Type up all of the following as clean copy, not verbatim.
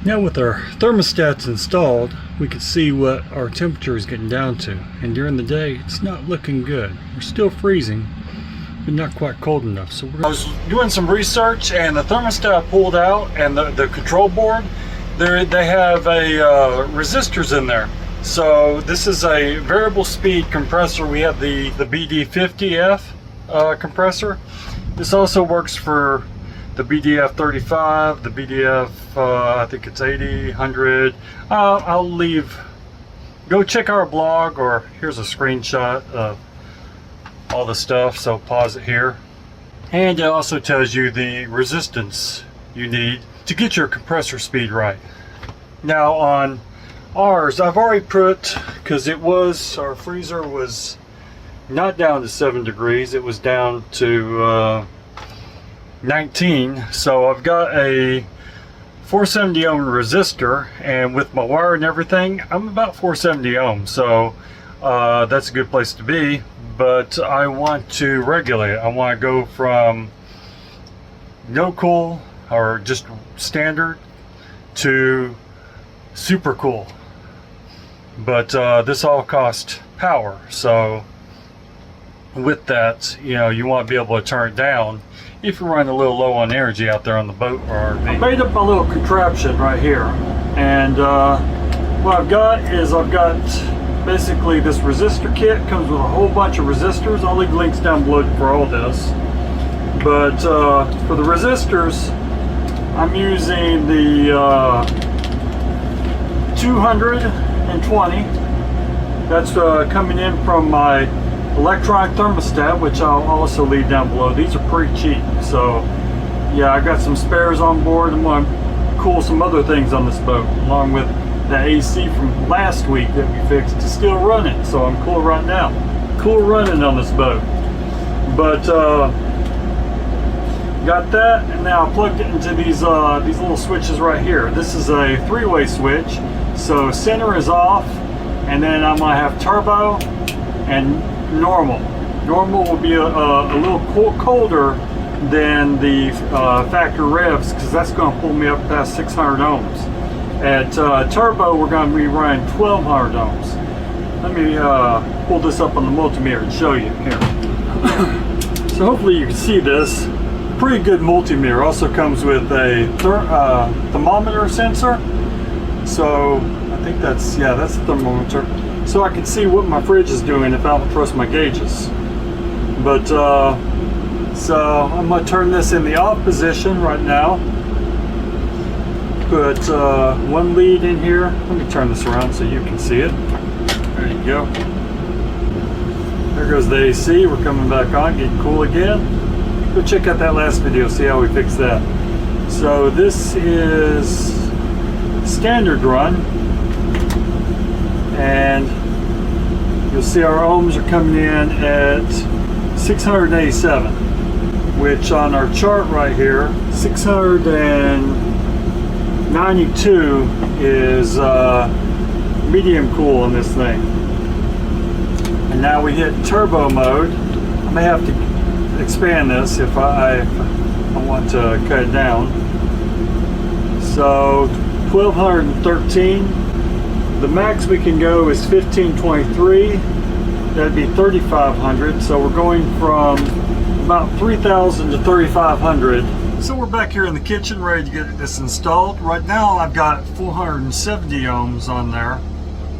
Now with our thermostats installed, we can see what our temperature is getting down to. And during the day, it's not looking good. We're still freezing, but not quite cold enough. So I was doing some research, and the thermostat pulled out, and the control board, they have a resistors in there. So this is a variable speed compressor. We have the BD50F compressor. This also works for the BDF 35, the BDF, I think it's 80, 100. I'll leave, go check our blog, or here's a screenshot of all the stuff, so pause it here. And it also tells you the resistance you need to get your compressor speed right. Now on ours, I've already put, because our freezer was not down to 7 degrees, it was down to 19, so I've got a 470 ohm resistor, and with my wire and everything, I'm about 470 ohms, so that's a good place to be. But I want to regulate it. I want to go from no cool or just standard to super cool, but this all costs power, so with that, you know, you want to be able to turn it down if you're running a little low on energy out there on the boat or RV. I made up my little contraption right here, and what I've got is basically this resistor kit. Comes with a whole bunch of resistors. I'll leave links down below for all this, but for the resistors, I'm using the 220. That's coming in from my electronic thermostat, which I'll also leave down below. These are pretty cheap, so yeah, I got some spares on board. I'm going to cool some other things on this boat, along with the AC from last week that we fixed. It's still running, so I'm cool right now. Cool running on this boat. But got that, and now I plugged it into these little switches right here. This is a 3-way switch, so center is off, and then I'm going to have turbo and normal. Normal will be a little colder than the factory revs, because that's going to pull me up past 600 ohms. At turbo, we're going to be running 1200 ohms. Let me pull this up on the multimeter and show you here. So hopefully you can see this. Pretty good multimeter. Also comes with a thermometer sensor. So I think that's the thermometer. So I can see what my fridge is doing if I don't trust my gauges. But so I'm going to turn this in the off position right now. Put one lead in here. Let me turn this around so you can see it. There you go. There goes the AC. We're coming back on, getting cool again. Go check out that last video, see how we fix that. So this is standard run, and you'll see our ohms are coming in at 687, which on our chart right here, 692 is medium cool on this thing. And now we hit turbo mode. I may have to expand this if I want to cut it down. So 1213. The max we can go is 1523. That'd be 3500. So we're going from about 3000 to 3500. So we're back here in the kitchen ready to get this installed. Right now I've got 470 ohms on there,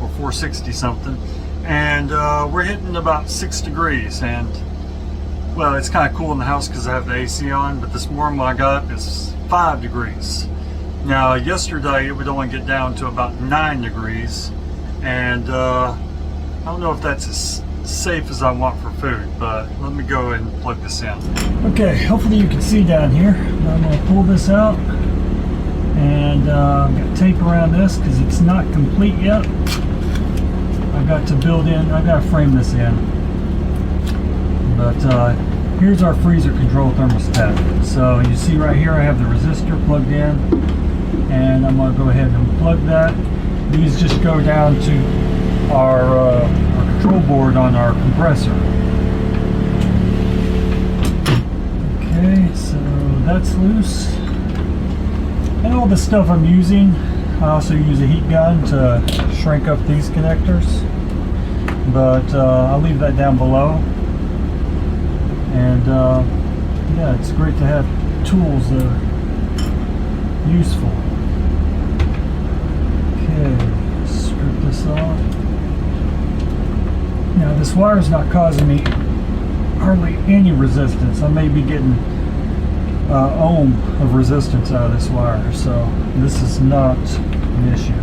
or 460 something, and we're hitting about 6 degrees. And well, it's kind of cool in the house because I have the AC on, but this morning what I got is 5 degrees. Now yesterday it would only get down to about 9 degrees, and I don't know if that's as safe as I want for food, but let me go and plug this in. Okay, hopefully you can see down here. I'm going to pull this out, and I've got tape around this because it's not complete yet. I've got to build in, I've got to frame this in. But here's our freezer control thermostat. So you see right here I have the resistor plugged in, and I'm going to go ahead and unplug that. These just go down to our control board on our compressor. Okay, so that's loose. And all the stuff I'm using, I also use a heat gun to shrink up these connectors, but I'll leave that down below. And yeah, it's great to have tools that are useful. Okay, strip this off. Now this wire is not causing me hardly any resistance. I may be getting ohm of resistance out of this wire, so this is not an issue.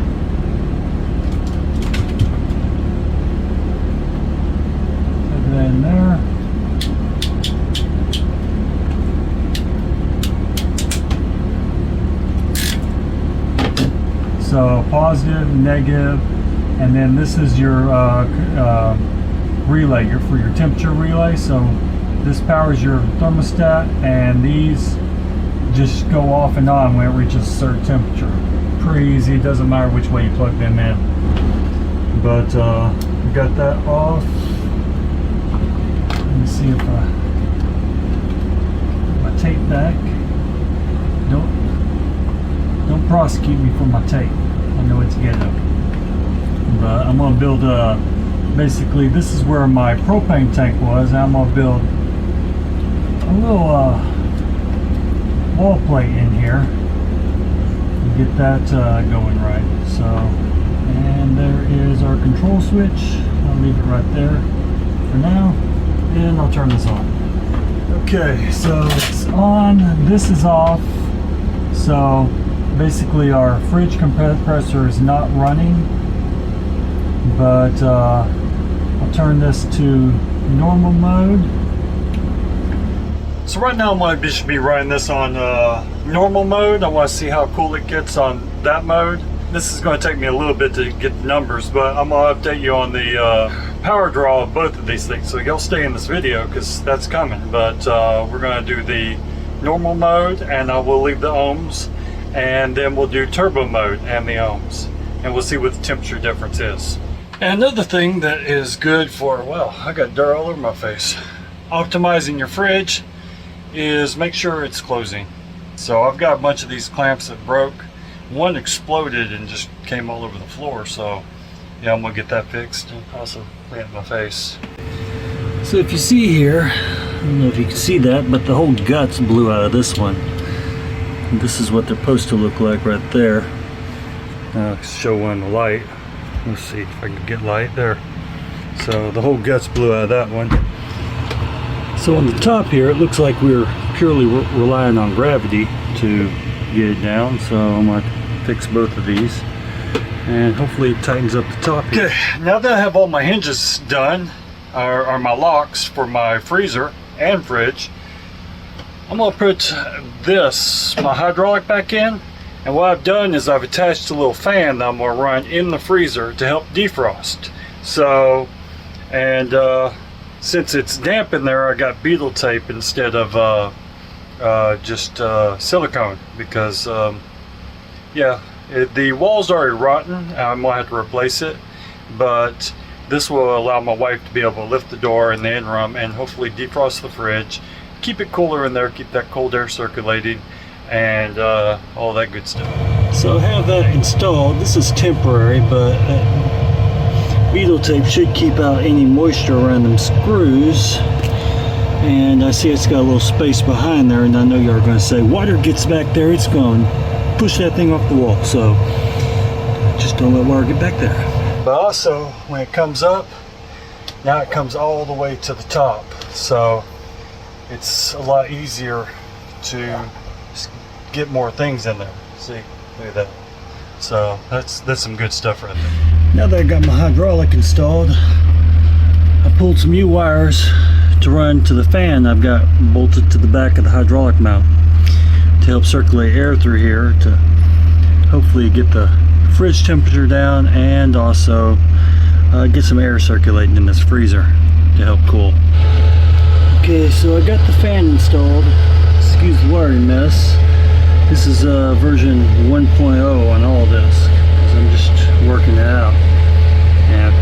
Put that in there. So positive, negative, and then this is your relay, for your temperature relay. So this powers your thermostat, and these just go off and on when it reaches a certain temperature. Pretty easy, it doesn't matter which way you plug them in. But we got that off. Let me see if I put my tape back. Don't prosecute me for my tape. I know it's ghetto. But I'm gonna build basically this is where my propane tank was. I'm gonna build a little wall plate in here and get that going right. So, and there is our control switch. I'll leave it right there for now, and I'll turn this on. Okay, so it's on. This is off. So basically our fridge compressor is not running, but I'll turn this to normal mode. So right now I'm going to be running this on normal mode. I want to see how cool it gets on that mode. This is going to take me a little bit to get the numbers, but I'm going to update you on the power draw of both of these things. So you'll stay in this video because that's coming. But we're going to do the normal mode, and I will leave the ohms, and then we'll do turbo mode and the ohms, and we'll see what the temperature difference is. And another thing that is good for, well, I got dirt all over my face, optimizing your fridge is make sure it's closing. So I've got a bunch of these clamps that broke. One exploded and just came all over the floor, so yeah, I'm gonna get that fixed and also clean up my face. So if you see here, I don't know if you can see that, but the whole guts blew out of this one. And this is what they're supposed to look like right there. I'll show one in the light. Let's see if I can get light there. So the whole guts blew out of that one. So on the top here, it looks like we're purely relying on gravity to get it down. So I'm going to fix both of these, and hopefully it tightens up the top here. Okay, now that I have all my hinges done, or my locks for my freezer and fridge, I'm going to put my hydraulic back in. And what I've done is I've attached a little fan that I'm going to run in the freezer to help defrost. So, and since it's damp in there, I got beetle tape instead of just silicone, because yeah, the wall's already rotten. I'm gonna have to replace it, but this will allow my wife to be able to lift the door in the interim and hopefully defrost the fridge, keep it cooler in there, keep that cold air circulating, and all that good stuff. So I have that installed. This is temporary, but beetle tape should keep out any moisture around them screws. And I see it's got a little space behind there, and I know you're going to say, water gets back there, it's going to push that thing off the wall. So just don't let water get back there. But also, when it comes up, now it comes all the way to the top. So it's a lot easier to get more things in there. See, look at that. So that's some good stuff right there. Now that I got my hydraulic installed, I pulled some U wires to run to the fan I've got bolted to the back of the hydraulic mount to help circulate air through here to hopefully get the fridge temperature down, and also get some air circulating in this freezer to help cool. Okay, so I got the fan installed. Excuse the wiring mess. This is version 1.0 on all this, because I'm just working it out. And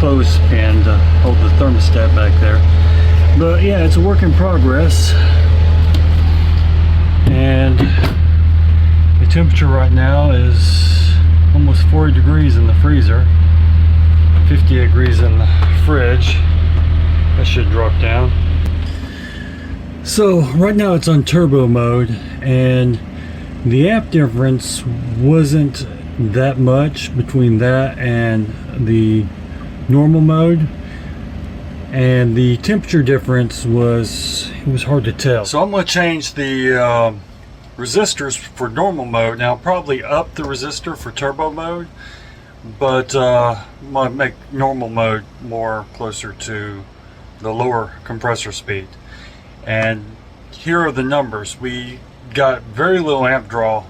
clothespin to hold the thermostat back there. But yeah, it's a work in progress. And temperature right now is almost 40 degrees in the freezer, 50 degrees in the fridge. That should drop down. So right now it's on turbo mode, and the amp difference wasn't that much between that and the normal mode, and the temperature difference was hard to tell. So I'm going to change the resistors for normal mode. Now I'll probably up the resistor for turbo mode, but might make normal mode more closer to the lower compressor speed. And here are the numbers. We got very little amp draw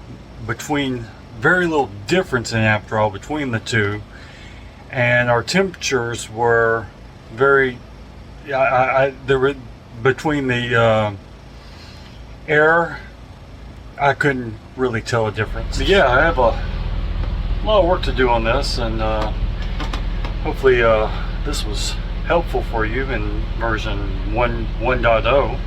very little difference in amp draw between the two, and our temperatures were very there were between the air, I couldn't really tell a difference. But yeah, I have a lot of work to do on this, and hopefully this was helpful for you in version 1.0.